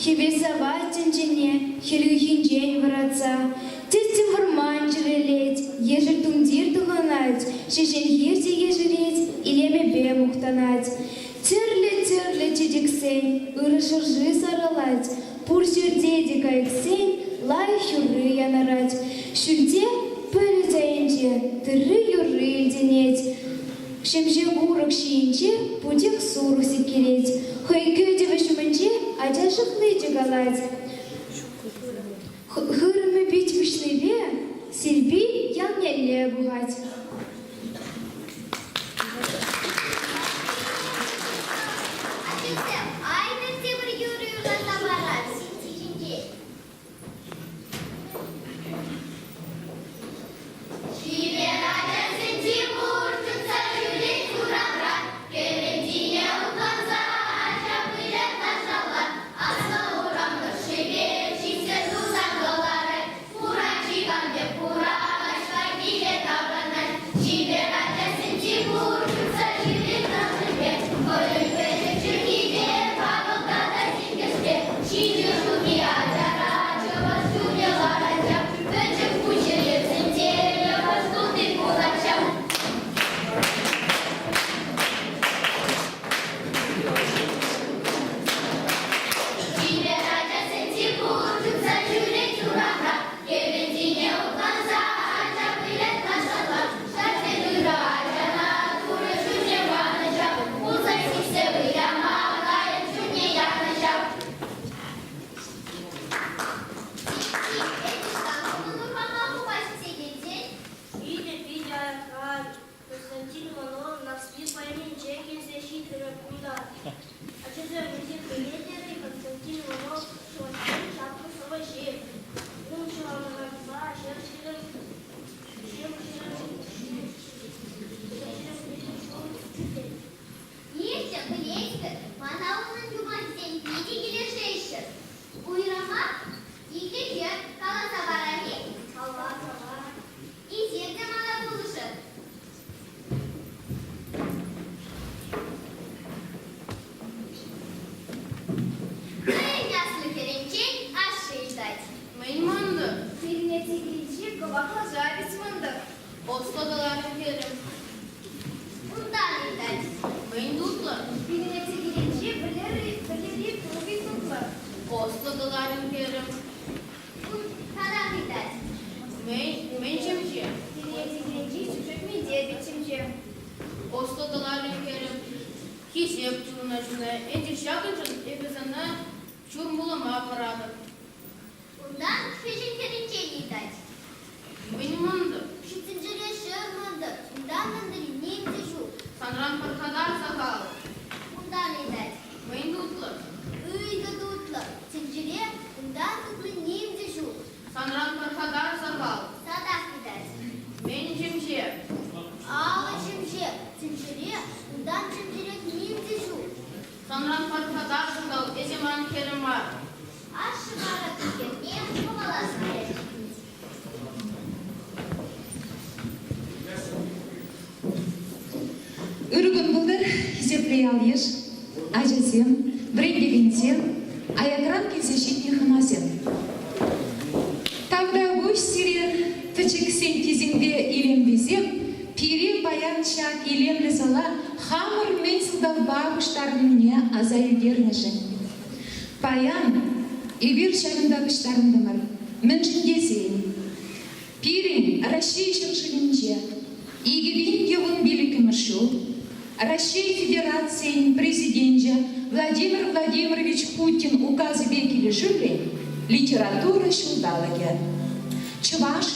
Хевесоватенчене, хелюхинчен вратца, тестем варман жирелеть, ежель тундир туханать, шешенхирте ежереть, илеме бе мухтанать. Терле чедиксень, ырышыржи саралать, пурсюрде дикаексень, лай хюрры янарать. Шүлде пөлетейнче, тыры юрры илденеть. Шемже урок шиинче, путик суру секелеть. Хойкö девышмынче, ажашыклы жыгалать. Хырымы бить вышныве, сельби ялнелле бугать. сериал еш, ажасем, брендегенсем, аякран келсешетне хынасем. Тавда буш сирен, тычексен тизинде илемдесем, пире баян шак илемлі сала, хамыр мен сылдав бағыштарыне азайыдернішін. Баян, ибір шагындағыштарындымыр, мінжіндесейін. Пирин Россия шыршылынче, игивин евын билікіміршу, Россия Федерацияның президенті Владимир Владимирович Путин указы бекілі жүрген литература шылдалығы. Чуваш